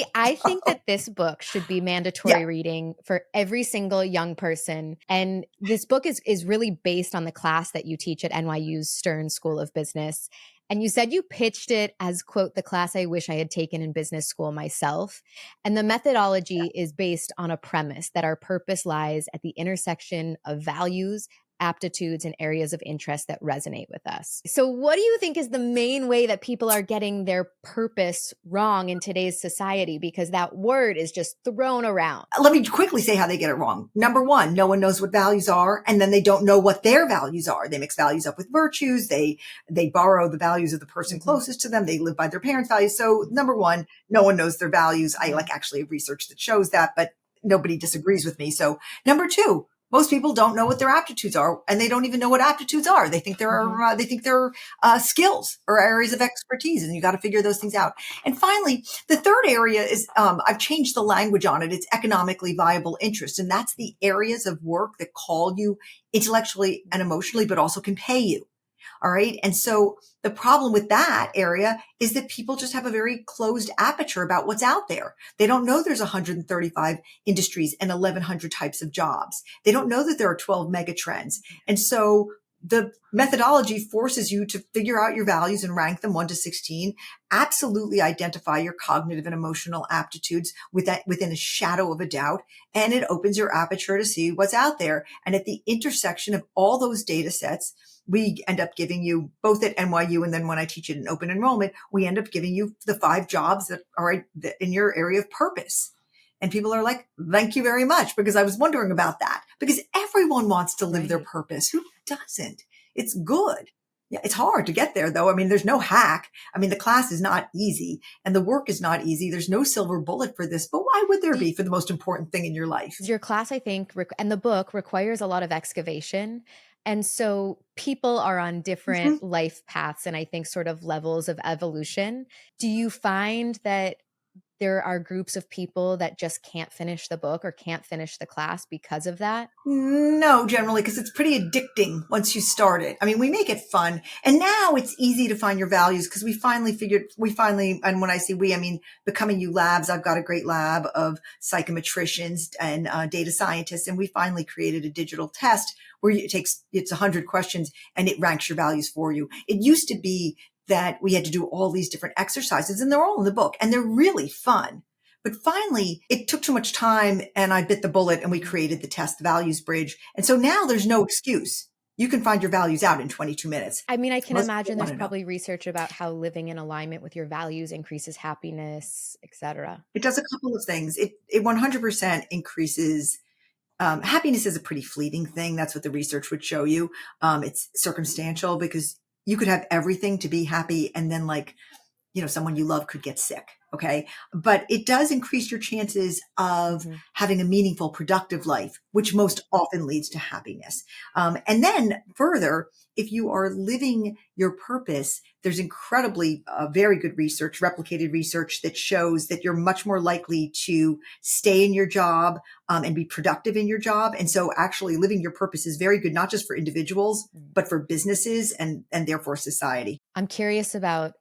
See, I think that this book should be mandatory reading for every single young person. And this book is really based on the class that you teach at NYU's Stern School of Business. And you said you pitched it as, quote, the class I wish I had taken in business school myself. And the methodology is based on a premise that our purpose lies at the intersection of values, aptitudes, and areas of interest that resonate with us. So what do you think is the main way that people are getting their purpose wrong in today's society? Because that word is just thrown around. Let me quickly say how they get it wrong. Number one, no one knows what values are, and then they don't know what their values are. They mix values up with virtues. They borrow the values of the person closest to them. They live by their parents' values. So number one, no one knows their values. I actually have research that shows that, but nobody disagrees with me. So number two, most people don't know what their aptitudes are, and they don't even know what aptitudes are. They think they're skills or areas of expertise, and you got to figure those things out. And finally, the third area is I've changed the language on it. It's economically viable interest, and that's the areas of work that call you intellectually and emotionally, but also can pay you. All right. And so the problem with that area is that people just have a very closed aperture about what's out there. They don't know there's 135 industries and 1,100 types of jobs. They don't know that there are 12 mega trends. And so the methodology forces you to figure out your values and rank them 1 to 16, absolutely identify your cognitive and emotional aptitudes within a shadow of a doubt. And it opens your aperture to see what's out there. And at the intersection of all those data sets, we end up giving you, both at NYU and then when I teach it in open enrollment, we end up giving you the 5 jobs that are in your area of purpose. And people are like, thank you very much, because I was wondering about that. Because everyone wants to live their purpose. Who doesn't? It's good. Yeah, it's hard to get there, though. I mean, there's no hack. I mean, the class is not easy and the work is not easy. There's no silver bullet for this. But why would there be for the most important thing in your life? Your class, I think, and the book requires a lot of excavation. And so people are on different life paths and I think sort of levels of evolution. Do you find that there are groups of people that just can't finish the book or can't finish the class because of that? No, generally, because it's pretty addicting once you start it. I mean, we make it fun. And now it's easy to find your values because we finally, and when I say we, I mean, Becoming You Labs, I've got a great lab of psychometricians and data scientists. And we finally created a digital test where it's 100 questions and it ranks your values for you. It used to be that we had to do all these different exercises, and they're all in the book and they're really fun. But finally, it took too much time and I bit the bullet and we created the test, the values bridge. And so now there's no excuse. You can find your values out in 22 minutes. I mean, I can imagine there's probably research about how living in alignment with your values increases happiness, et cetera. It does a couple of things. It 100% increases happiness is a pretty fleeting thing. That's what the research would show you. It's circumstantial because you could have everything to be happy and then someone you love could get sick. Okay. But it does increase your chances of having a meaningful, productive life, which most often leads to happiness. And then further, if you are living your purpose, there's incredibly very good research, replicated research that shows that you're much more likely to stay in your job and be productive in your job. And so actually living your purpose is very good, not just for individuals, but for businesses and therefore society. I'm curious about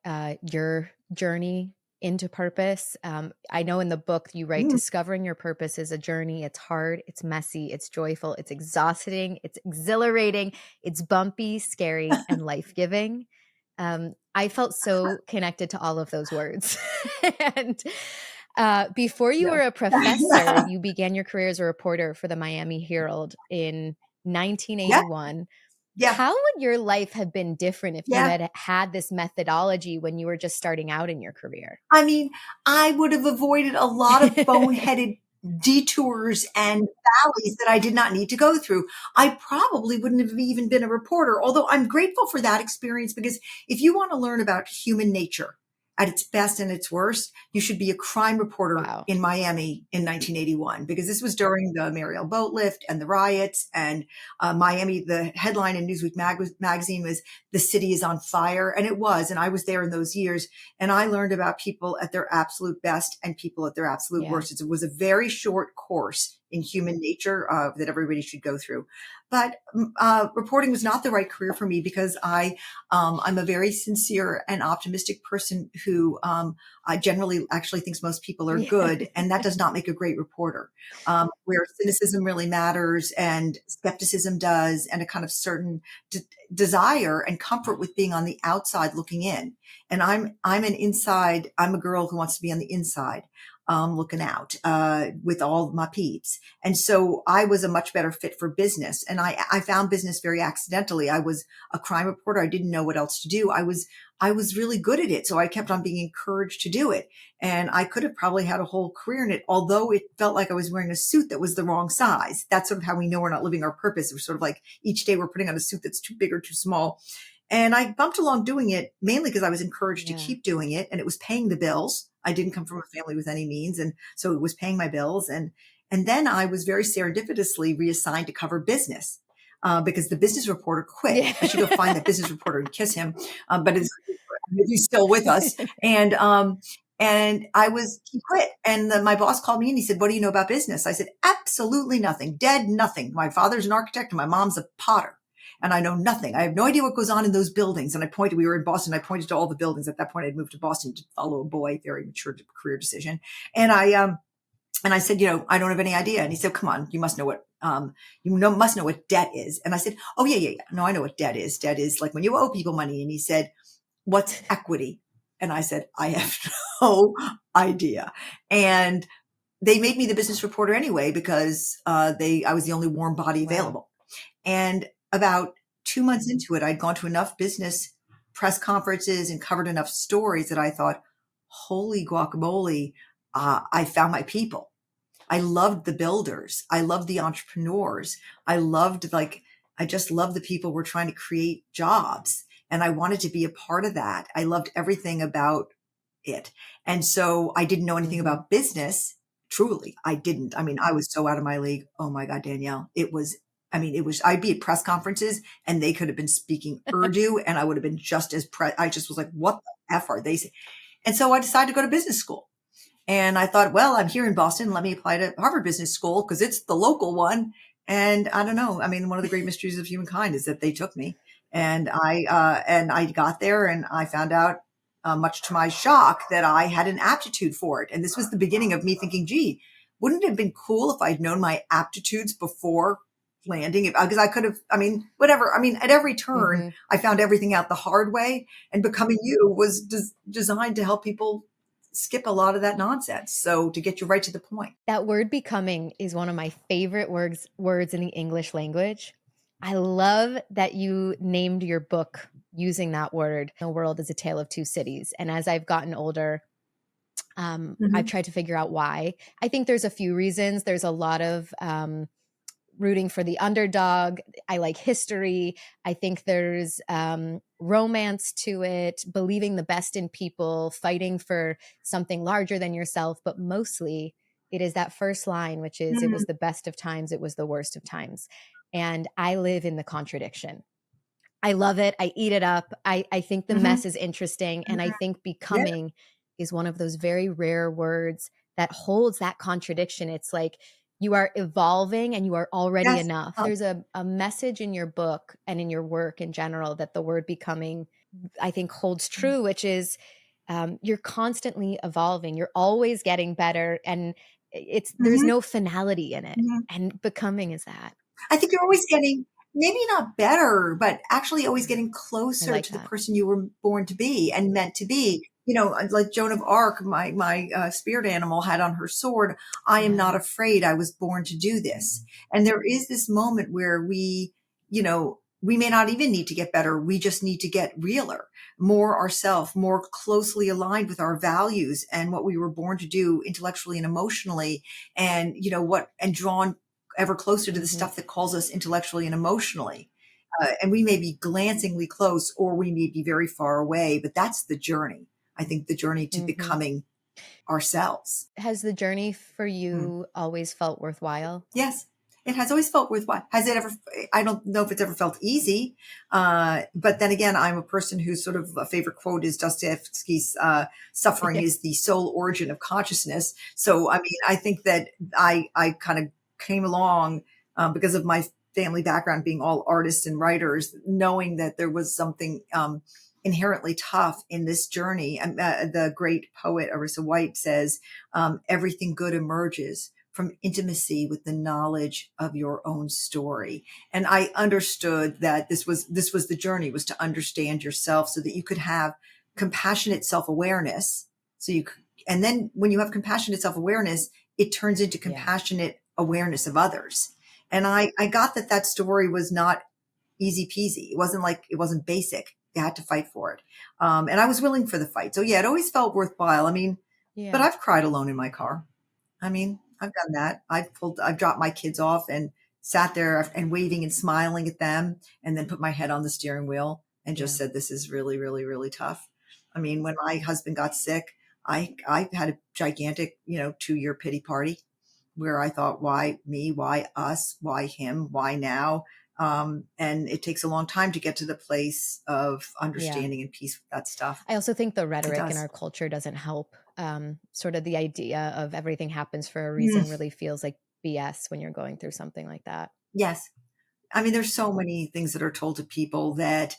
your journey into purpose. I know in the book you write, discovering your purpose is a journey. It's hard, it's messy, it's joyful, it's exhausting, it's exhilarating, it's bumpy, scary, and life-giving. I felt so connected to all of those words. And before you were a professor, you began your career as a reporter for the Miami Herald in 1981. Yeah. How would your life have been different if you had this methodology when you were just starting out in your career? I mean, I would have avoided a lot of boneheaded detours and valleys that I did not need to go through. I probably wouldn't have even been a reporter, although I'm grateful for that experience, because if you want to learn about human nature at its best and its worst, you should be a crime reporter in Miami in 1981, because this was during the Mariel boat lift and the riots. And Miami, the headline in Newsweek magazine was "The city is on fire." And it was. And I was there in those years. And I learned about people at their absolute best and people at their absolute worst. It was a very short course in human nature that everybody should go through. But reporting was not the right career for me because I'm a very sincere and optimistic person who I generally actually thinks most people are Yeah. good, and that does not make a great reporter. Where cynicism really matters and skepticism does, and a kind of certain desire and comfort with being on the outside looking in. And I'm a girl who wants to be on the inside, looking out, with all my peeps. And so I was a much better fit for business. And I found business very accidentally. I was a crime reporter. I didn't know what else to do. I was really good at it. So I kept on being encouraged to do it. And I could have probably had a whole career in it, although it felt like I was wearing a suit that was the wrong size. That's sort of how we know we're not living our purpose. We're sort of like each day we're putting on a suit that's too big or too small. And I bumped along doing it mainly because I was encouraged to Yeah. keep doing it, and it was paying the bills. I didn't come from a family with any means. And so it was paying my bills. And then I was very serendipitously reassigned to cover business, because the business reporter quit. Yeah. I should go find that business reporter and kiss him. But he's still with us. And he quit. And my boss called me and he said, "What do you know about business?" I said, "Absolutely nothing. Dead nothing. My father's an architect and my mom's a potter. And I know nothing. I have no idea what goes on in those buildings." And we were in Boston. I pointed to all the buildings. At that point, I'd moved to Boston to follow a boy, very mature career decision. And I said, "I don't have any idea." And he said, "Come on, you must know what, must know what debt is." And I said, "Oh yeah. No, I know what debt is. Debt is like when you owe people money." And he said, "What's equity?" And I said, "I have no idea." And they made me the business reporter anyway, because I was the only warm body available. Wow. And about 2 months into it, I'd gone to enough business press conferences and covered enough stories that I thought, holy guacamole, I found my people. I loved the builders. I loved the entrepreneurs. I just loved the people who were trying to create jobs. And I wanted to be a part of that. I loved everything about it. And so I didn't know anything about business. Truly, I didn't. I mean, I was so out of my league. Oh my God, Danielle. I'd be at press conferences and they could have been speaking Urdu and I would have been just as, I just was like, what the F are they saying? And so I decided to go to business school. And I thought, well, I'm here in Boston. Let me apply to Harvard Business School because it's the local one. And I don't know. I mean, one of the great mysteries of humankind is that they took me, and I got there and I found out, much to my shock, that I had an aptitude for it. And this was the beginning of me thinking, gee, wouldn't it have been cool if I'd known my aptitudes before landing? Because I could have, whatever. At every turn, I found everything out the hard way, and Becoming You was designed to help people skip a lot of that nonsense. So to get you right to the point. That word becoming is one of my favorite words in the English language. I love that you named your book using that word. The world is a tale of two cities. And as I've gotten older, I've tried to figure out why. I think there's a few reasons. There's a lot of rooting for the underdog. I like history. I think there's romance to it, believing the best in people, fighting for something larger than yourself. But mostly it is that first line, which is, it was the best of times, it was the worst of times. And I live in the contradiction. I love it. I eat it up. I think the mess is interesting. And I think becoming is one of those very rare words that holds that contradiction. It's like you are evolving and you are already enough. There's a message in your book and in your work in general that the word becoming, I think, holds true, which is you're constantly evolving. You're always getting better. And there's no finality in it. And becoming is that. I think you're always getting, maybe not better, but actually always getting closer to the person you were born to be and meant to be. Like Joan of Arc, my spirit animal had on her sword, "I am not afraid. I was born to do this." And there is this moment where we may not even need to get better. We just need to get realer, more ourself, more closely aligned with our values and what we were born to do intellectually and emotionally, and and drawn ever closer to the stuff that calls us intellectually and emotionally. And we may be glancingly close or we may be very far away, but that's the journey. I think the journey to becoming ourselves. Has the journey for you always felt worthwhile? Yes, it has always felt worthwhile. Has it ever? I don't know if it's ever felt easy. But then again, I'm a person whose sort of a favorite quote is Dostoevsky's, "Suffering is the sole origin of consciousness." So, I think that I kind of came along because of my family background being all artists and writers, knowing that there was something inherently tough in this journey. The great poet Arissa White says, everything good emerges from intimacy with the knowledge of your own story. And I understood that this was the journey, was to understand yourself so that you could have compassionate self-awareness. And then when you have compassionate self-awareness, it turns into compassionate awareness of others. And I got that story was not easy peasy. It wasn't basic. You had to fight for it. And I was willing for the fight. So yeah, it always felt worthwhile. I mean, but I've cried alone in my car. I mean, I've done that. I've dropped my kids off and sat there and waving and smiling at them, and then put my head on the steering wheel and just said, this is really, really, really tough. I mean, when my husband got sick, I had a gigantic, 2-year pity party where I thought, why me? Why us? Why him? Why now? And it takes a long time to get to the place of understanding and peace with that stuff. I also think the rhetoric in our culture doesn't help. Sort of the idea of everything happens for a reason really feels like BS when you're going through something like that. Yes. I mean, there's so many things that are told to people that's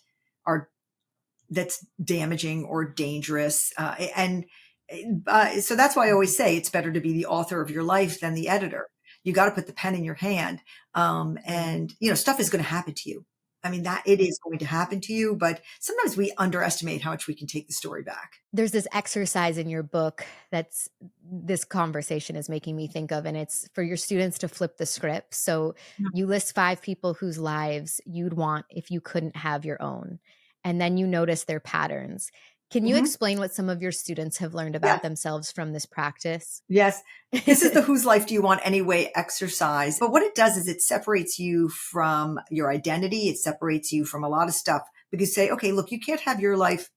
damaging or dangerous. So that's why I always say it's better to be the author of your life than the editor. You got to put the pen in your hand. And stuff is going to happen to you. I mean, that it is going to happen to you, but sometimes we underestimate how much we can take the story back. There's this exercise in your book that's this conversation is making me think of, and it's for your students to flip the script. So you list 5 people whose lives you'd want if you couldn't have your own. And then you notice their patterns. Can you explain what some of your students have learned about themselves from this practice? Yes. This is the whose life do you want anyway exercise. But what it does is it separates you from your identity. It separates you from a lot of stuff, because you say, okay, look, you can't have your life.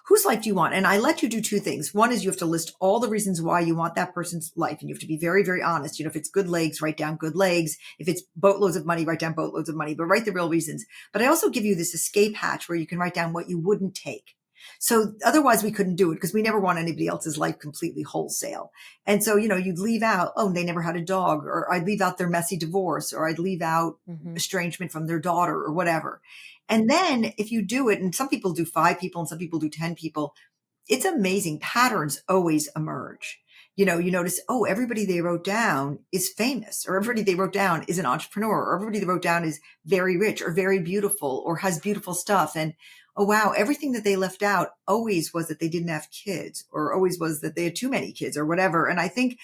Whose life do you want? And I let you do 2 things. One is you have to list all the reasons why you want that person's life. And you have to be very, very honest. If it's good legs, write down good legs. If it's boatloads of money, write down boatloads of money, but write the real reasons. But I also give you this escape hatch where you can write down what you wouldn't take. So otherwise we couldn't do it, because we never want anybody else's life completely wholesale. And so, you'd leave out, they never had a dog, or I'd leave out their messy divorce, or I'd leave out estrangement from their daughter or whatever. And then if you do it, and some people do 5 people and some people do 10 people, it's amazing. Patterns always emerge. You notice, everybody they wrote down is famous, or everybody they wrote down is an entrepreneur, or everybody they wrote down is very rich or very beautiful or has beautiful stuff. And oh, wow, everything that they left out always was that they didn't have kids, or always was that they had too many kids or whatever. And I think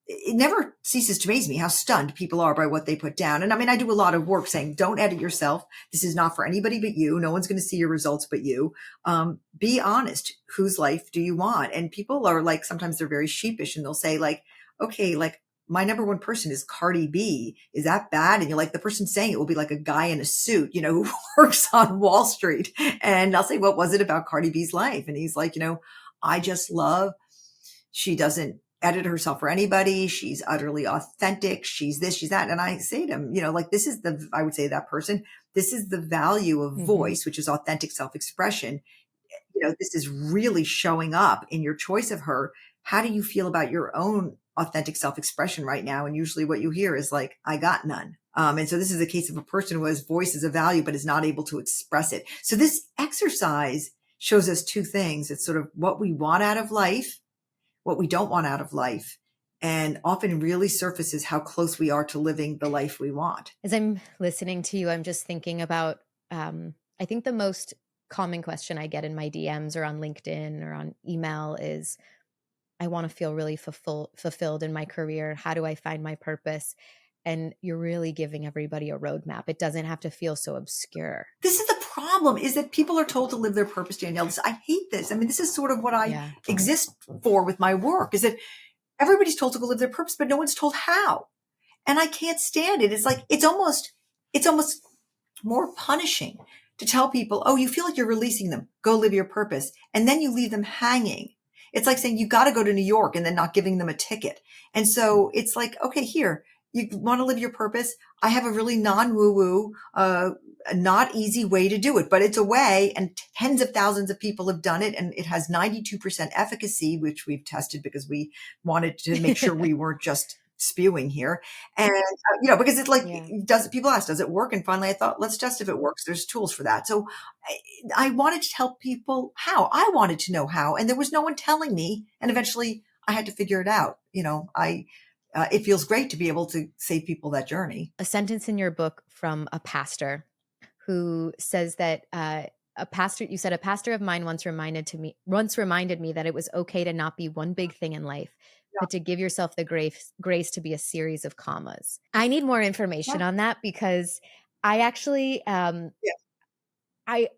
it never ceases to amaze me how stunned people are by what they put down. And I mean, I do a lot of work saying, don't edit yourself. This is not for anybody but you. No one's going to see your results but you. Be honest. Whose life do you want? And people are like, sometimes they're very sheepish, and they'll say like, okay, like my number one person is Cardi B. Is that bad? And you're like, the person saying it will be like a guy in a suit, who works on Wall Street. And I'll say, what was it about Cardi B's life? And he's like, I just love, she doesn't edit herself for anybody. She's utterly authentic. She's this, she's that. And I say to him, I would say to that person, this is the value of voice, which is authentic self-expression. This is really showing up in your choice of her. How do you feel about your own authentic self-expression right now? And usually what you hear is like, I got none. And so this is a case of a person who has voice as a value, but is not able to express it. So this exercise shows us 2 things. It's sort of what we want out of life, what we don't want out of life, and often really surfaces how close we are to living the life we want. As I'm listening to you, I'm just thinking about, I think the most common question I get in my DMs or on LinkedIn or on email is, I want to feel really fulfilled in my career. How do I find my purpose? And you're really giving everybody a roadmap. It doesn't have to feel so obscure. This is the problem, is that people are told to live their purpose, Danielle. I hate this. I mean, this is sort of what I exist for with my work, is that everybody's told to go live their purpose, but no one's told how. And I can't stand it. It's like, it's almost more punishing to tell people, oh, you feel like you're releasing them, go live your purpose. And then you leave them hanging. It's like saying you got to go to New York and then not giving them a ticket. And so it's like, okay, here, you want to live your purpose. I have a really non-woo-woo, not easy way to do it, but it's a way, and tens of thousands of people have done it. And it has 92% efficacy, which we've tested because we wanted to make sure we weren't just spewing here. And, because it's like, Yeah. people ask, does it work? And finally I thought, let's test if it works. There's tools for that. So I wanted to tell people how. I wanted to know how, and there was no one telling me. And eventually I had to figure it out. It feels great to be able to save people that journey. A sentence in your book from a pastor who says that you said a pastor of mine once reminded me that it was okay to not be one big thing in life, but to give yourself the grace to be a series of commas. I need more information on that, because I actually Yeah. I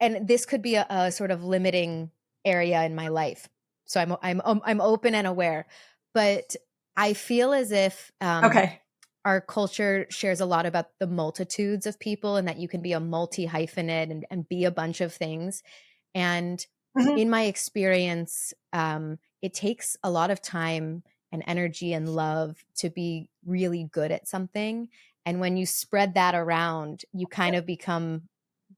and this could be a sort of limiting area in my life. So I'm open and aware, but I feel as if Okay. our culture shares a lot about the multitudes of people, and that you can be a multi-hyphenate and be a bunch of things. And Mhm. in my experience, it takes a lot of time and energy and love to be really good at something. And when you spread that around, you kind of become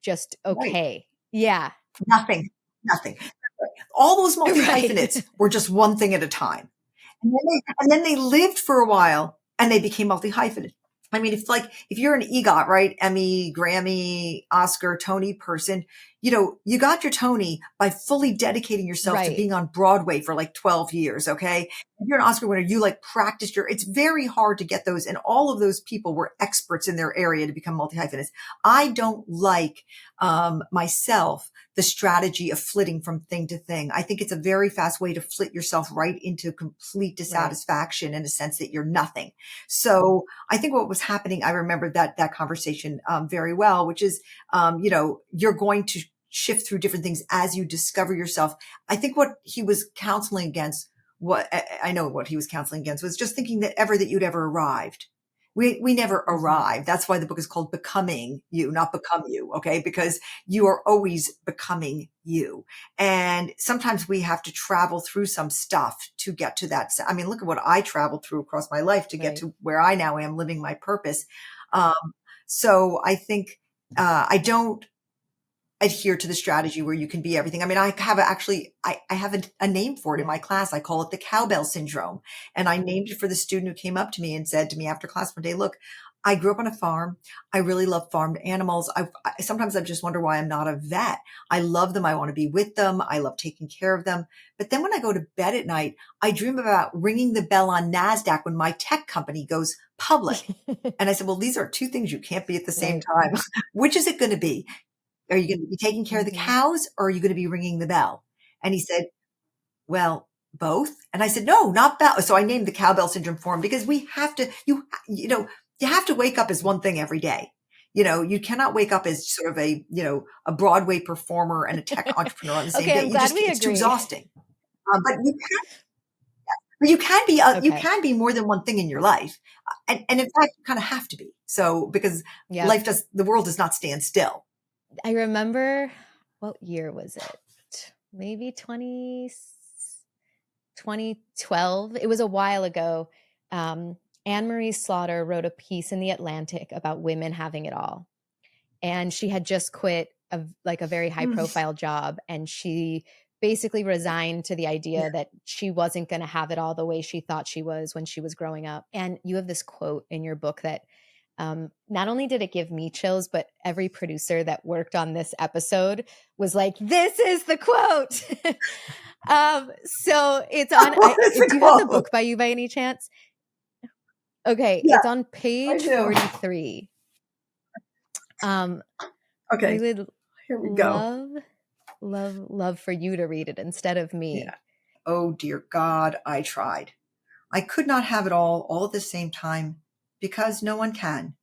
just Right. okay. Yeah. Nothing. All those multi-hyphenates Right. were just one thing at a time. And then they lived for a while and they became multi-hyphenate. I mean, if you're an EGOT, right? Emmy, Grammy, Oscar, Tony person, you got your Tony by fully dedicating yourself to Right. being on Broadway for like 12 years. Okay. If you're an Oscar winner, you like practiced it's very hard to get those. And all of those people were experts in their area to become multi-hyphenates. I don't like, myself, the strategy of flitting from thing to thing. I think it's a very fast way to flit yourself right into complete dissatisfaction in a sense that you're nothing. So I think what was happening, I remember that conversation very well, which is, you're going to shift through different things as you discover yourself. I think what he was counseling against, I know what he was counseling against, was just thinking that you'd ever arrived. We never arrive. That's why the book is called Becoming You, not Become You. Okay. Because you are always becoming you. And sometimes we have to travel through some stuff to get to that. I mean, look at what I traveled through across my life to get Right. to where I now am living my purpose. Um, so I think, I don't adhere to the strategy where you can be everything. I mean, I have a name for it in Yeah. my class. I call it the cowbell syndrome. And I named it for the student who came up to me and said to me after class one day, look, I grew up on a farm. I really love farmed animals. Sometimes I just wonder why I'm not a vet. I love them. I want to be with them. I love taking care of them. But then when I go to bed at night, I dream about ringing the bell on NASDAQ when my tech company goes public. And I said, well, these are two things you can't be at the same Right. time. Which is it going to be? Are you going to be taking care of the Mm-hmm. cows, or are you going to be ringing the bell? And he said, well, both. And I said, no, not bell. So I named the cowbell syndrome for him, because we have to, you have to wake up as one thing every day. You cannot wake up as sort of a Broadway performer and a tech entrepreneur on the same Okay, day. I'm glad we It's too agree. exhausting. But you Okay. can be more than one thing in your life. And in fact, you kind of have to be. So, because Yep. the world does not stand still. I remember, what year was it? Maybe 2012. It was a while ago. Anne Marie Slaughter wrote a piece in The Atlantic about women having it all. And she had just quit a very high profile job. And she basically resigned to the Yeah. idea that she wasn't going to have it all the way she thought she was when she was growing up. And you have this quote in your book that not only did it give me chills, but every producer that worked on this episode was like, this is the quote. So it's on, What is the do you have the quote? book by you by any chance? Okay. Yeah, It's on I page do. 43. I Okay, would here we go. love, love for you to read it instead of Yeah. me. Oh dear God, I tried. I could not have it all at the same time, because no one can.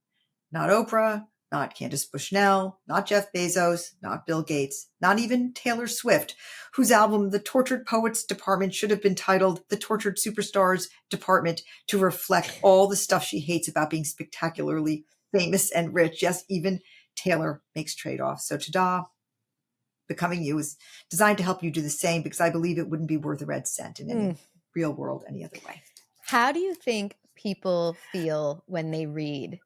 Not Oprah, not Candace Bushnell, not Jeff Bezos, not Bill Gates, not even Taylor Swift, whose album The Tortured Poets Department should have been titled The Tortured Superstars Department, to reflect all the stuff she hates about being spectacularly famous and rich. Yes, even Taylor makes trade-offs. So ta-da, Becoming You is designed to help you do the same, because I believe it wouldn't be worth a red cent in any real world any other way. How do you think people feel when they read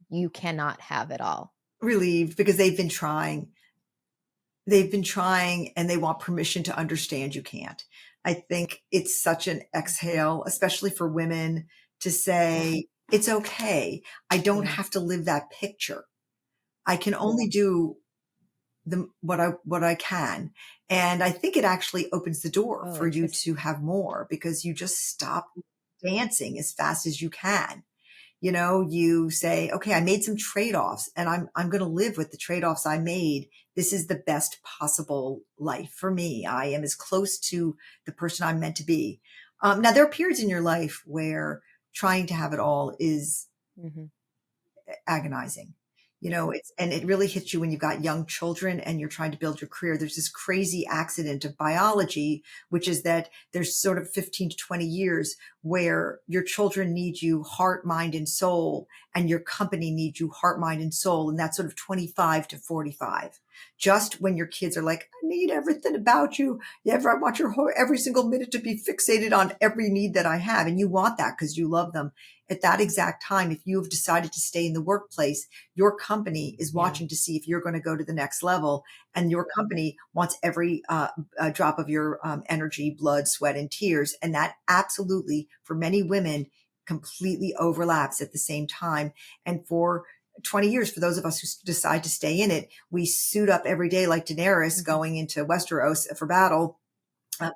You Cannot Have It All? Relieved, because they've been trying. They've been trying and they want permission to understand you can't. I think it's such an exhale, especially for women, to say, it's okay. I don't Yeah. have to live that picture. I can only do what I can. And I think it actually opens the door Oh, for you interesting. to have more because you just stop dancing as fast as you can. You know, you say, okay, I made some trade-offs and I'm going to live with the trade-offs I made. This is the best possible life for me. I am as close to the person I'm meant to be. Now there are periods in your life where trying to have it all is Mhm. agonizing. You know, and it really hits you when you've got young children and you're trying to build your career. There's this crazy accident of biology, which is that there's sort of 15 to 20 years where your children need you heart, mind, and soul, and your company needs you heart, mind, and soul. And that's sort of 25 to 45. Just when your kids are like, I need everything about you. I want your whole, every single minute to be fixated on every need that I have. And you want that because you love them. At that exact time, if you have decided to stay in the workplace, your company is Yeah. watching to see if you're going to go to the next level. And your company wants every drop of your energy, blood, sweat, and tears. And that absolutely, for many women, completely overlaps at the same time. And for 20 years, for those of us who decide to stay in it, we suit up every day like Daenerys Mhm. going into Westeros for battle,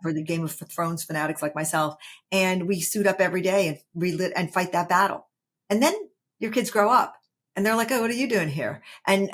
for the Game of Thrones fanatics like myself. And we suit up every day and relit and fight that battle. And then your kids grow up and they're like, oh, what are you doing here? And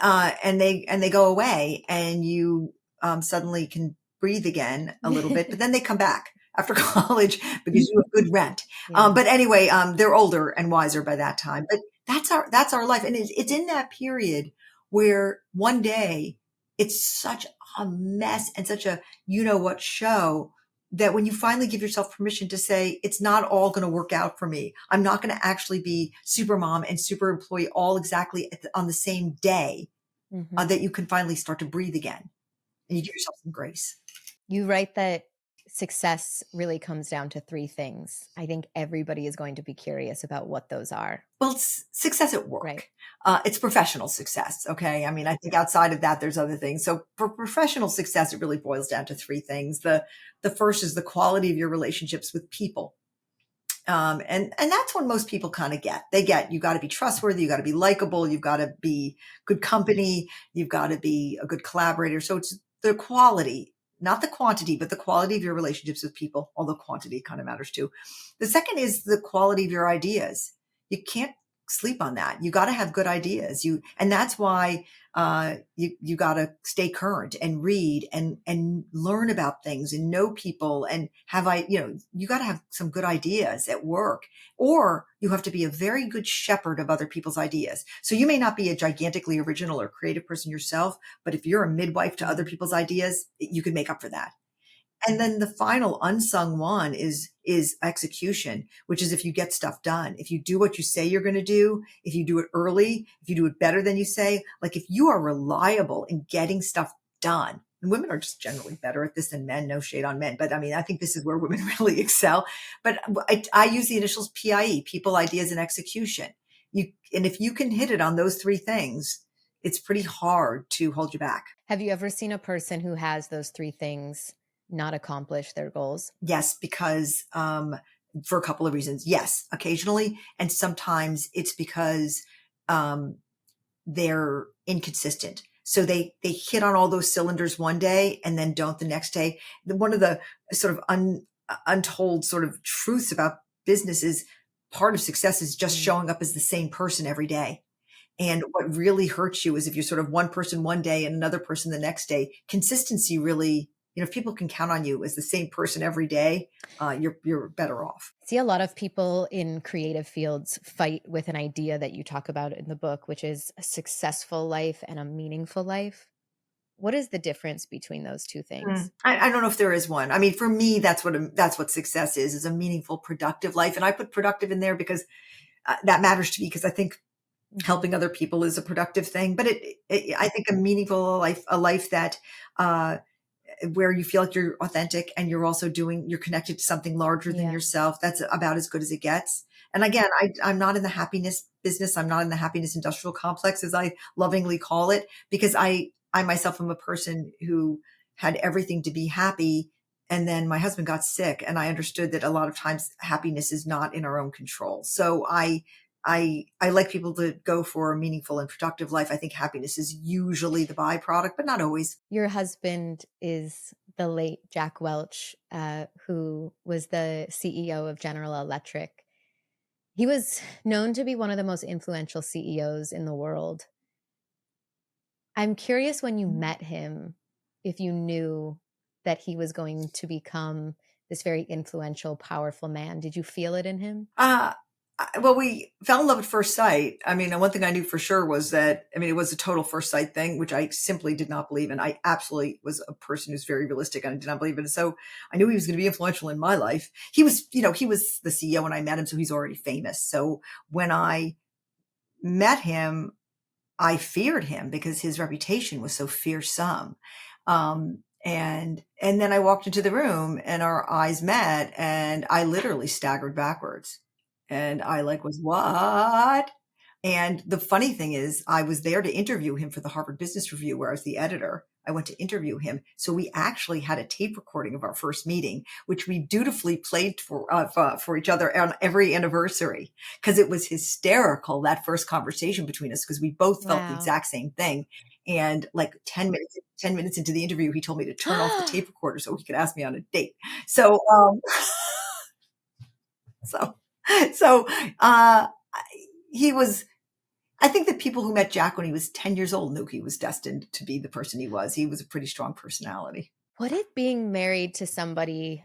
they go away and you, suddenly can breathe again a little bit, but then they come back after college because you have good rent. Yeah. But anyway, they're older and wiser by that time, but that's our life. And it's in that period where one day it's such a mess and such a, you know what, show that when you finally give yourself permission to say, it's not all going to work out for me. I'm not going to actually be super mom and super employee all exactly on the same day, Mhm. that you can finally start to breathe again and you give yourself some grace. You write that success really comes down to 3 things. I think everybody is going to be curious about what those are. Well, it's success at Right. work. It's professional success. Okay. I mean, I think outside of that, there's other things. So for professional success, it really boils down to 3 things. The first is the quality of your relationships with people. And that's when most people kind of get, they get, you got to be trustworthy. You got to be likable. You've got to be good company. You've got to be a good collaborator. So it's the quality, not the quantity, but the quality of your relationships with people, although quantity kind of matters too. The second is the quality of your ideas. You can't sleep on that. You got to have good ideas. And that's why, you got to stay current and read and learn about things and know people and you got to have some good ideas at work, or you have to be a very good shepherd of other people's ideas. So you may not be a gigantically original or creative person yourself, but if you're a midwife to other Mhm. people's ideas, you can make up for that. And then the final unsung one is execution, which is if you get stuff done, if you do what you say you're going to do, if you do it early, if you do it better than you say, like if you are reliable in getting stuff done. And women are just generally better at this than men, no shade on men. But I mean, I think this is where women really excel. But I use the initials PIE, people, ideas, and execution. And if you can hit it on those 3 things, it's pretty hard to hold you back. Have you ever seen a person who has those 3 things not accomplish their goals? Yes, because for a couple of reasons. Yes, occasionally, and sometimes it's because um, they're inconsistent. So they hit on all those cylinders one day and then don't the next day. One of the sort of untold sort of truths about business is part of success is just Mm. showing up as the same person every day. And what really hurts you is if you're sort of one person one day and another person the next day. Consistency really, if people can count on you as the same person every day, you're better off. See a lot of people in creative fields fight with an idea that you talk about in the book, which is a successful life and a meaningful life. What is the difference between those 2 things? I don't know if there is one. I mean, for me, that's what success is a meaningful, productive life. And I put productive in there because that matters to me because I think Mhm. helping other people is a productive thing. But I think a meaningful life, a life that, uh, where you feel like you're authentic and you're connected to something larger than Yeah. yourself. That's about as good as it gets. And again, I'm not in the happiness business. I'm not in the happiness industrial complex, as I lovingly call it, because I myself am a person who had everything to be happy. And then my husband got sick, and I understood that a lot of times happiness is not in our own control. So I like people to go for a meaningful and productive life. I think happiness is usually the byproduct, but not always. Your husband is the late Jack Welch, who was the CEO of General Electric. He was known to be one of the most influential CEOs in the world. I'm curious, when you met him, if you knew that he was going to become this very influential, powerful man. Did you feel it in him? Uh, well, we fell in love at first sight. I mean, one thing I knew for sure was that, I mean, it was a total first sight thing, which I simply did not believe in. I absolutely was a person who's very realistic, and I did not believe in it. So I knew he was going to be influential in my life. He was, he was the CEO when I met him, so he's already famous. So when I met him, I feared him because his reputation was so fearsome. And then I walked into the room and our eyes met, and I literally staggered backwards. And I like was, what? And the funny thing is, I was there to interview him for the Harvard Business Review, where I was the editor. I went to interview him. So we actually had a tape recording of our first meeting, which we dutifully played for each other on every anniversary, because it was hysterical, that first conversation between us, because we both felt the Wow. exact same thing. And like 10 minutes into the interview, he told me to turn off the tape recorder so he could ask me on a date. So, so, so, he was, I think that people who met Jack when he was 10 years old knew he was destined to be the person he was. He was a pretty strong personality. What did being married to somebody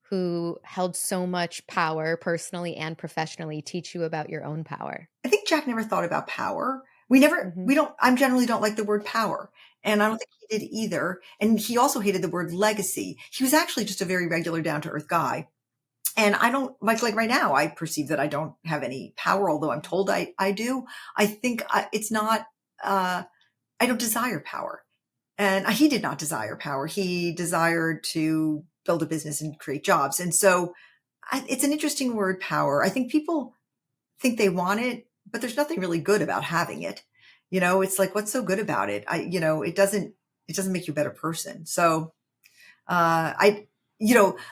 who held so much power personally and professionally teach you about your own power? I think Jack never thought about power. Mhm. I generally don't like the word power. And I don't think he did either. And he also hated the word legacy. He was actually just a very regular, down to earth guy. And I don't like right now, I perceive that I don't have any power, although I'm told I do. I think it's not, I don't desire power. And he did not desire power. He desired to build a business and create jobs. And so it's an interesting word, power. I think people think they want it, but there's nothing really good about having it. It's like, what's so good about it? It doesn't make you a better person. So, I,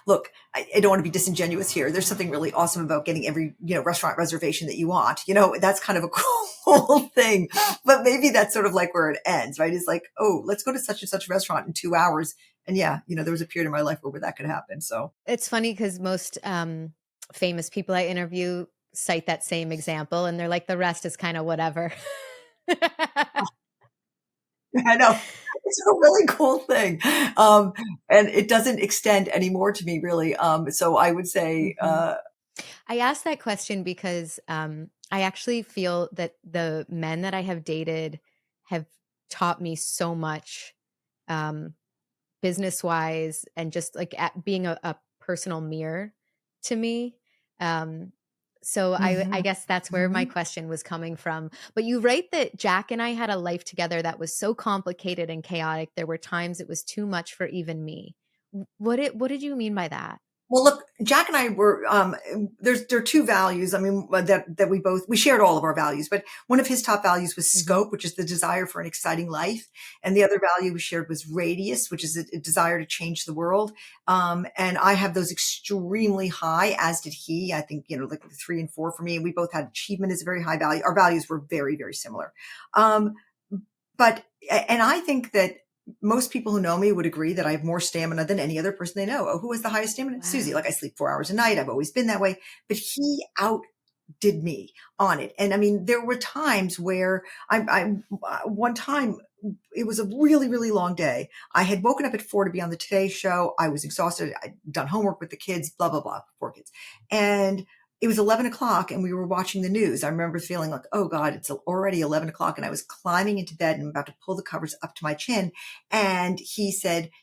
look, I don't want to be disingenuous here. There's something really awesome about getting every, restaurant reservation that you want. That's kind of a cool thing, but maybe that's sort of like where it ends, right? It's like, oh, let's go to such and such restaurant in 2 hours. And yeah, there was a period in my life where that could happen. So It's funny because most famous people I interview cite that same example, and they're like, the rest is kind of whatever. I know it's a really cool thing. Um, and it doesn't extend anymore to me really. So I would say, Mhm. I asked that question because I actually feel that the men that I have dated have taught me so much, um, business wise, and just like at being a personal mirror to me. Um, so I mhm, guess that's where my mhm. question was coming from. But you write that Jack and I had a life together that was so complicated and chaotic. There were times it was too much for even me. What did you mean by that? Well, look, Jack and I were, there are two values. I mean, that we shared all of our values, but one of his top values was Hmm. scope, which is the desire for an exciting life. And the other value we shared was radius, which is a desire to change the world. And I have those extremely high, as did he. I think, like 3 and 4 for me. And we both had achievement as a very high value. Our values were very, very similar. Um, and I think that most people who know me would agree that I have more stamina than any other person they know. Oh, who has the highest stamina? Suzy. Like, Wow. I sleep 4 hours a night. I've always been that way, but he outdid me on it. And I mean, there were times where one time it was a really, really long day. I had woken up at 4 to be on the Today Show. I was exhausted. I'd done homework with the kids, blah, blah, blah, 4 kids. And it was 11 o'clock and we were watching the news. I remember feeling like, oh God, it's already 11 o'clock. And I was climbing into bed and about to pull the covers up to my chin. And he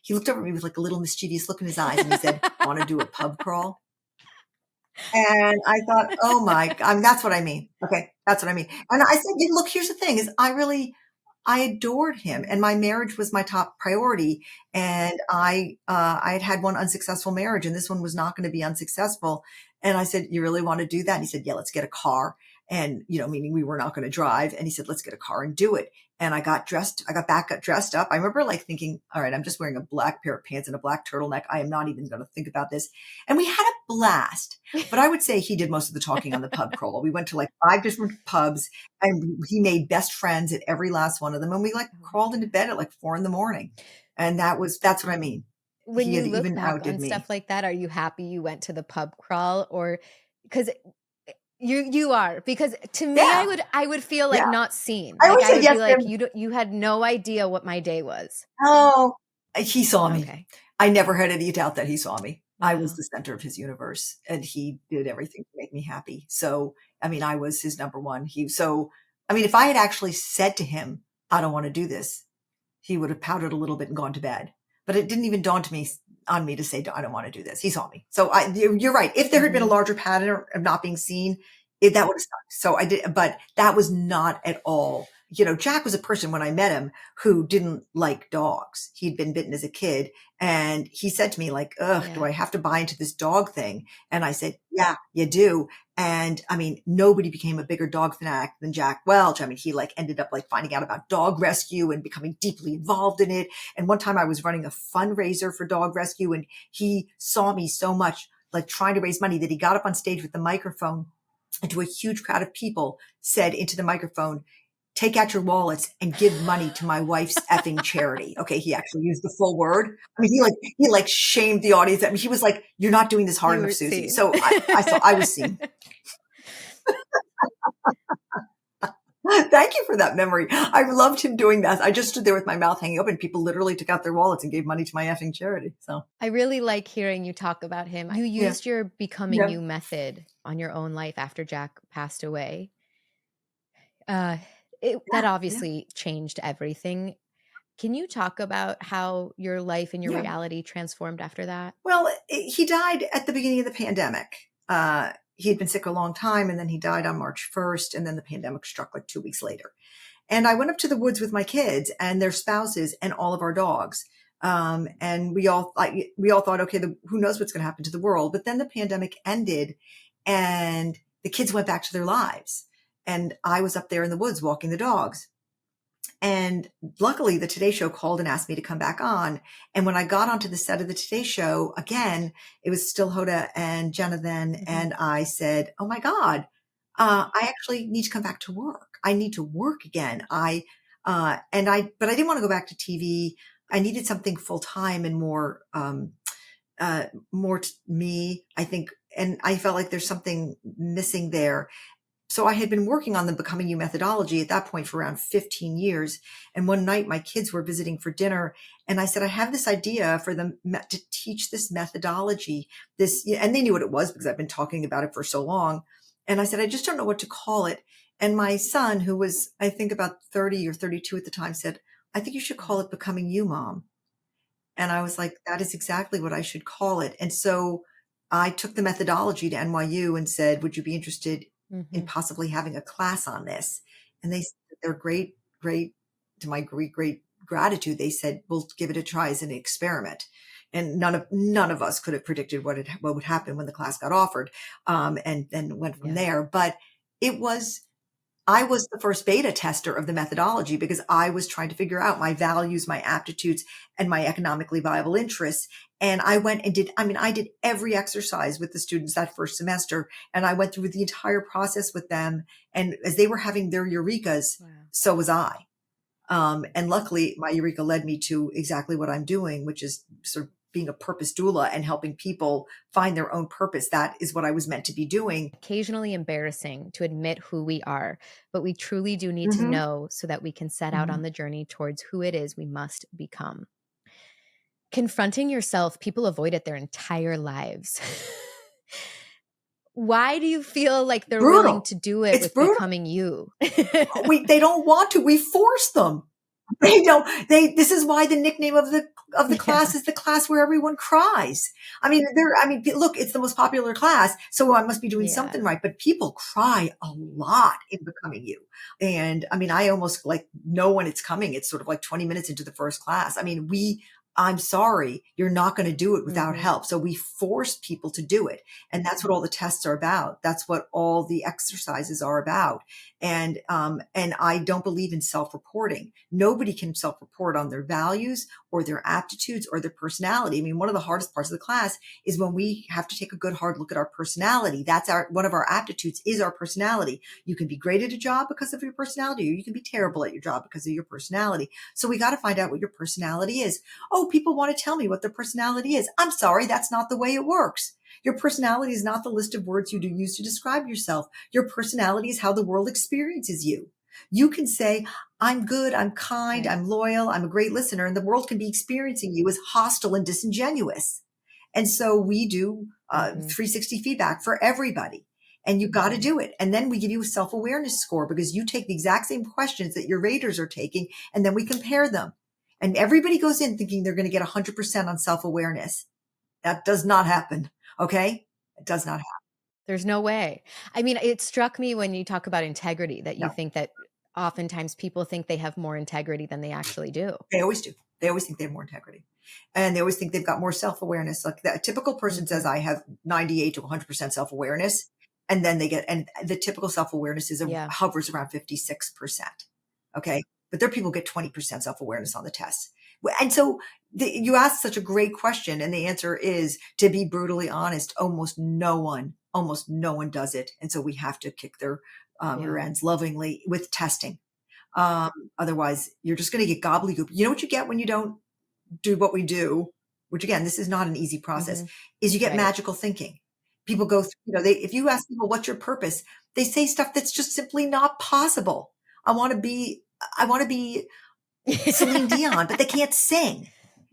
looked over at me with like a little mischievous look in his eyes and he said, want to do a pub crawl? And I thought, oh my, that's what I mean. Okay. That's what I mean. And I said, "Yeah, look, here's the thing is I adored him and my marriage was my top priority. And I had had one unsuccessful marriage and this one was not going to be unsuccessful. And I said, you really want to do that? And he said, yeah, let's get a car. and, meaning we were not going to drive. And he said, let's get a car and do it. And I got dressed up. I remember like thinking, all right, I'm just wearing a black pair of pants and a black turtleneck. I am not even going to think about this. And we had a blast. But I would say he did most of the talking on the pub crawl. We went to like 5 different pubs, and he made best friends at every last one of them. And we like crawled into bed at like 4 a.m. And that's what I mean. When He you had look even back outdid on me. stuff like that, are you happy you went to the pub crawl? Or because you are, because to me, Yeah. I would feel like Yeah. not seen. I Like always I said would yes be to like, him. you had no idea what my day was. Oh, he saw me. Okay. I never had any doubt that he saw me. I was Wow. the center of his universe, and he did everything to make me happy. So, I mean, I was his number one. If I had actually said to him, I don't want to do this, he would have pouted a little bit and gone to bed. But it didn't even dawn on me to say, I don't want to do this. He saw me. So you're right. If there had been a larger pattern of not being seen, that would have sucked. So I did, but that was not at all. Jack was a person when I met him who didn't like dogs. He'd been bitten as a kid. And he said to me like, ugh, do I have to buy into this dog thing? And I said, yeah, you do. And nobody became a bigger dog fanatic than Jack Welch. He like ended up like finding out about dog rescue and becoming deeply involved in it. And one time I was running a fundraiser for dog rescue, and he saw me so much like trying to raise money that he got up on stage with the microphone and to a huge crowd of people said into the microphone, take out your wallets and give money to my wife's effing charity. Okay. He actually used the full word. He shamed the audience. He was like, you're not doing this hard enough, Suzy. Seen. So I was seen. Thank you for that memory. I loved him doing that. I just stood there with my mouth hanging open. People literally took out their wallets and gave money to my effing charity. So I really like hearing you talk about him. You used your becoming you method on your own life after Jack passed away. That obviously changed everything. Can you talk about how your life and your reality transformed after that? Well, he died at the beginning of the pandemic. He had been sick a long time, and then he died on March 1st, and then the pandemic struck like 2 weeks later. And I went up to the woods with my kids and their spouses and all of our dogs. And we all thought, okay, who knows what's going to happen to the world? But then the pandemic ended, and the kids went back to their lives. And I was up there in the woods walking the dogs. And luckily the Today Show called and asked me to come back on. And when I got onto the set of the Today Show, again, it was still Hoda and Jenna then. And I said, oh my God, I actually need to come back to work. I need to work again. But I didn't want to go back to TV. I needed something full time and more me, I think. And I felt like there's something missing there. So I had been working on the Becoming You methodology at that point for around 15 years. And one night my kids were visiting for dinner, and I said, I have this idea for them to teach this methodology, and they knew what it was because I've been talking about it for so long. And I said, I just don't know what to call it. And my son, who was, I think about 30 or 32 at the time, said, I think you should call it Becoming You, Mom. And I was like, that is exactly what I should call it. And so I took the methodology to NYU and said, would you be interested in possibly having a class on this? And they said, they're great, to my great gratitude. They said, we'll give it a try as an experiment. And none of us could have predicted what would happen when the class got offered, and then went from there. But I was the first beta tester of the methodology because I was trying to figure out my values, my aptitudes, and my economically viable interests. And I went and I did every exercise with the students that first semester. And I went through the entire process with them. And as they were having their eurekas, so was I. And luckily my eureka led me to exactly what I'm doing, which is sort of being a purpose doula and helping people find their own purpose. That is what I was meant to be doing. Occasionally embarrassing to admit who we are, but we truly do need to know so that we can set out on the journey towards who it is we must become. Confronting yourself, people avoid it their entire lives. Why do you feel like they're willing to do it with Becoming You? They don't want to. We force them. This is why the nickname of the class is the class where everyone cries. Look, it's the most popular class, so I must be doing something right. But people cry a lot in Becoming You. And I almost know when it's coming. It's sort of like 20 minutes into the first class. I'm sorry, you're not going to do it without Mhm. help. So we force people to do it. And that's what all the tests are about. That's what all the exercises are about. And I don't believe in self-reporting. Nobody can self-report on their values or their aptitudes or their personality. I mean, one of the hardest parts of the class is when we have to take a good hard look at our personality. That's one of our aptitudes is our personality. You can be great at a job because of your personality, or you can be terrible at your job because of your personality. So we got to find out what your personality is. Oh, people want to tell me what their personality is. I'm sorry, that's not the way it works. Your personality is not the list of words you do use to describe yourself. Your personality is how the world experiences you. You can say, I'm good, I'm kind, Right. I'm loyal, I'm a great listener, and the world can be experiencing you as hostile and disingenuous. And so we do Mhm. 360 feedback for everybody. And you got to do it. And then we give you a self-awareness score because you take the exact same questions that your raters are taking, and then we compare them. And everybody goes in thinking they're going to get 100% on self-awareness. That does not happen. Okay. It does not happen. There's no way. I mean, it struck me when you talk about integrity that you No, think that oftentimes people think they have more integrity than they actually do. they always do. They always think they have more integrity, and they always think they've got more self-awareness. Like that typical person says, Mhm. I have 98 to 100% self-awareness. And then and the typical self-awareness Yeah. hovers around 56%. Okay. But there are people who get 20% self-awareness on the test. And so you asked such a great question. And the answer is, to be brutally honest, almost no one does it. And so we have to kick their rear Yeah. ends lovingly with testing. Um, Otherwise, you're just going to get gobbledygook. You know what you get when you don't do what we do, which again, this is not an easy process, Mhm. is you get Right. magical thinking. People go through, if you ask people, what's your purpose? They say stuff that's just simply not possible. I want to be, I want to be Celine Dion, but they can't sing.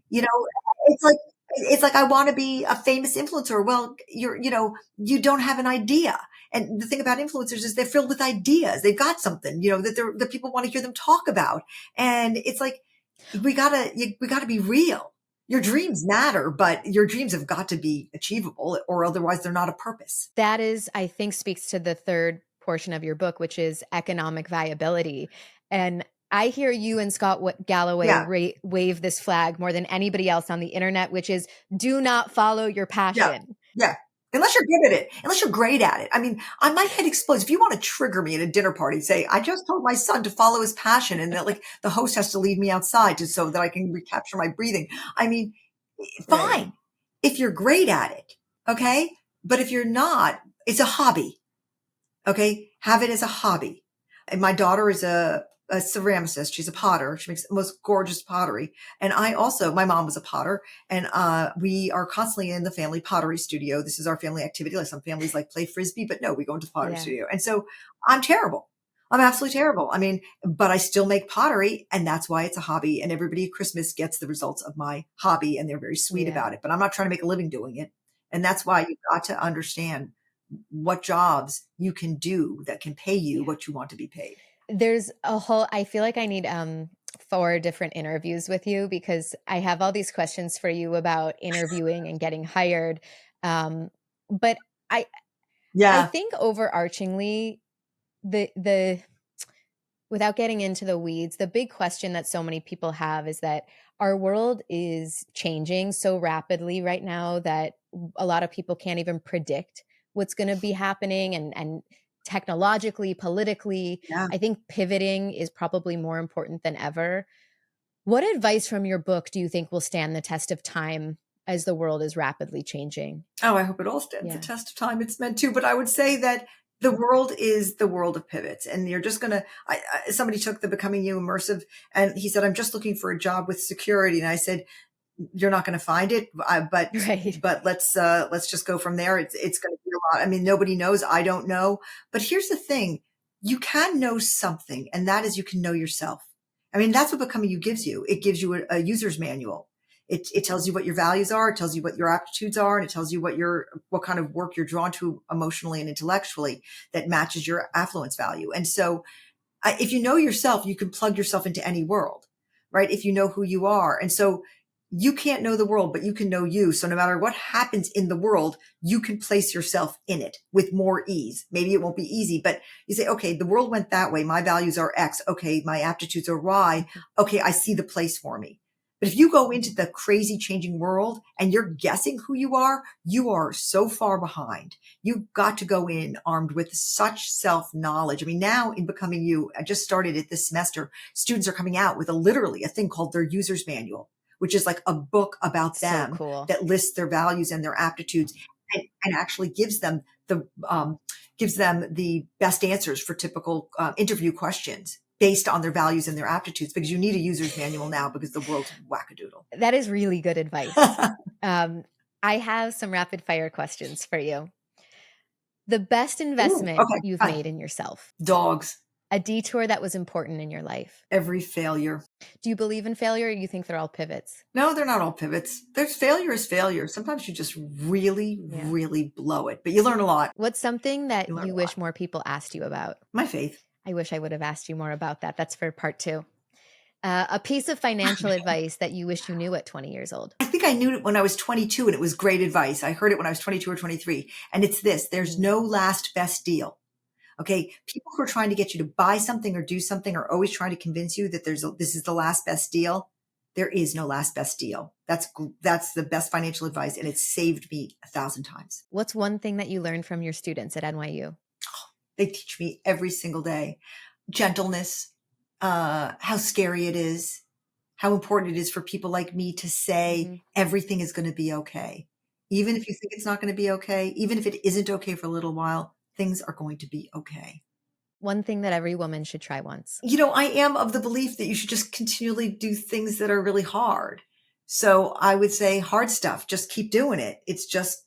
You know, it's like, I want to be a famous influencer. Well, you don't have an idea. And the thing about influencers is they're filled with ideas. They've got something, that people want to hear them talk about. And it's like, we gotta be real. Your dreams matter, but your dreams have got to be achievable or otherwise they're not a purpose. That is, I think, speaks to the third portion of your book, which is economic viability. And I hear you and Scott Galloway Yeah. wave this flag more than anybody else on the internet, which is do not follow your Yeah. passion. Yeah. Unless you're good at it, unless you're great at it. I mean, my head explodes. If you want to trigger me at a dinner party, say, I just told my son to follow his passion and that like the host has to leave me outside so that I can recapture my breathing. I mean, Right. fine. If you're great at it. Okay. But if you're not, it's a hobby. Okay. Have it as a hobby. And my daughter is a ceramicist. She's a potter. She makes the most gorgeous pottery. And my mom was a potter, and we are constantly in the family pottery studio. This is our family activity. Like some families like play frisbee, but no, we go into the pottery Yeah. studio. And so I'm terrible. I'm absolutely terrible. I mean, but I still make pottery, and that's why it's a hobby. And everybody at Christmas gets the results of my hobby, and they're very sweet Yeah. about it. But I'm not trying to make a living doing it. And that's why you've got to understand what jobs you can do that can pay you Yeah. what you want to be paid. There's a whole I feel like I need 4 different interviews with you because I have all these questions for you about interviewing and getting hired. But I I Yeah. think overarchingly the without getting into the weeds, the big question that so many people have is that our world is changing so rapidly right now that a lot of people can't even predict what's going to be happening and technologically, politically, Yeah. I think pivoting is probably more important than ever. What advice from your book do you think will stand the test of time as the world is rapidly changing? Oh, I hope it all stands the Yeah. test of time. It's meant to, but I would say that the world is the world of pivots, and you're just gonna. Somebody took the Becoming You immersive, and he said, "I'm just looking for a job with security," and I said, "You're not going to find it, Right. but let's just go from there. It's going to be a lot. I mean, nobody knows. I don't know, but here's the thing: you can know something, and that is you can know yourself. I mean, that's what Becoming You gives you. It gives you a user's manual. It tells you what your values are. It tells you what your aptitudes are, and it tells you what kind of work you're drawn to emotionally and intellectually that matches your affluence value. And so, if you know yourself, you can plug yourself into any world, right? If you know who you are. And so you can't know the world, but you can know you. So no matter what happens in the world, you can place yourself in it with more ease. Maybe it won't be easy, but you say, okay, the world went that way. My values are X. Okay. My aptitudes are Y. Mhm. Okay. I see the place for me. But if you go into the crazy changing world and you're guessing who you are so far behind. You've got to go in armed with such self-knowledge. I mean, now in Becoming You, I just started it this semester. Students are coming out with literally a thing called their user's manual, which is like a book about So them cool. that lists their values and their aptitudes and actually gives them the best answers for typical interview questions based on their values and their aptitudes, because you need a user's manual now because the world's wackadoodle. That is really good advice. I have some rapid fire questions for you. The best Ooh, investment okay. you've made in yourself. Dogs. A detour that was important in your life. Every failure. Do you believe in failure, or you think they're all pivots? No, they're not all pivots. There's failure is failure. Sometimes you just really, really blow it, but you learn a lot. What's something that You learn you a wish lot. more people asked you about? My faith. I wish I would have asked you more about that. That's for part 2. A piece of financial advice that you wish you knew at 20 years old. I think I knew it when I was 22 and it was great advice. I heard it when I was 22 or 23. And it's this: there's no last best deal. Okay. People who are trying to get you to buy something or do something are always trying to convince you that this is the last best deal. There is no last best deal. That's the best financial advice. And it's saved me 1,000 times. What's one thing that you learned from your students at NYU? They teach me every single day: gentleness, how scary it is, how important it is for people like me to say everything is going to be okay. Even if you think it's not going to be okay, even if it isn't okay for a little while, things are going to be okay. One thing that every woman should try once. I am of the belief that you should just continually do things that are really hard. So I would say hard stuff, just keep doing it. It's just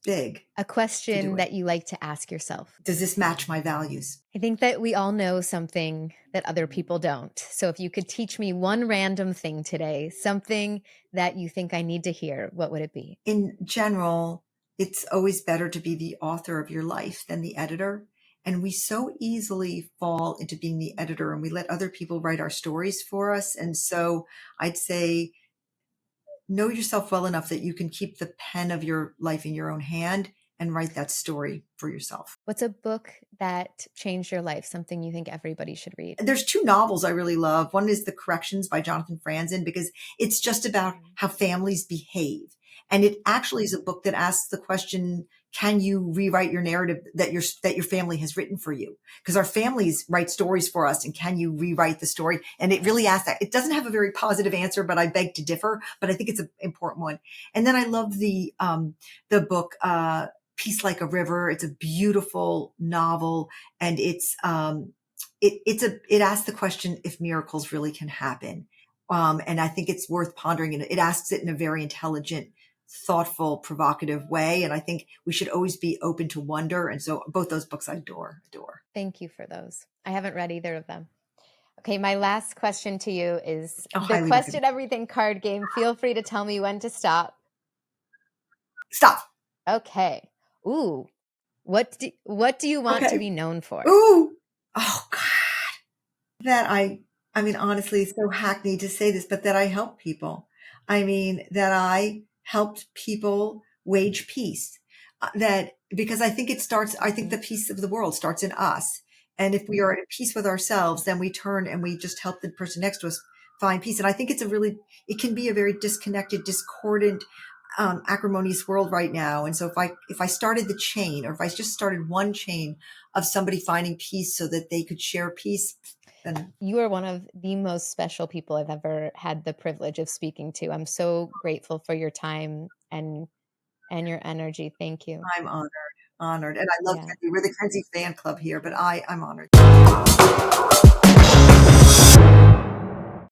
big. A question that you like to ask yourself. Does this match my values? I think that we all know something that other people don't. So if you could teach me one random thing today, something that you think I need to hear, what would it be? In general, it's always better to be the author of your life than the editor. And we so easily fall into being the editor, and we let other people write our stories for us. And so I'd say, know yourself well enough that you can keep the pen of your life in your own hand and write that story for yourself. What's a book that changed your life? Something you think everybody should read? There's 2 novels I really love. One is The Corrections by Jonathan Franzen, because it's just about how families behave. And it actually is a book that asks the question, can you rewrite your narrative that your family has written for you? Because our families write stories for us, and can you rewrite the story? And it really asks that. It doesn't have a very positive answer, but I beg to differ, but I think it's an important one. And then I love the book, Peace Like a River. It's a beautiful novel, and it asks the question if miracles really can happen. And I think it's worth pondering, and it asks it in a very intelligent, thoughtful, provocative way. And I think we should always be open to wonder. And so both those books I adore. Thank you for those. I haven't read either of them. Okay, my last question to you is the Question Everything card game. Feel free to tell me when to stop. Stop. Okay. Ooh. What do you want to be known for? Ooh. Oh God. That I mean, honestly, it's so hackneyed to say this, but that I help people. I mean, that I helped people wage peace. Because I think the peace of the world starts in us. And if we are at peace with ourselves, then we turn and we just help the person next to us find peace. And I think it can be a very disconnected, discordant, acrimonious world right now. And so if I started the chain, or if I just started one chain of somebody finding peace so that they could share peace, then you are one of the most special people I've ever had the privilege of speaking to. I'm so grateful for your time and your energy. Thank you. I'm honored. And I love Kenzie. We're the Kenzie fan club here, but I'm honored.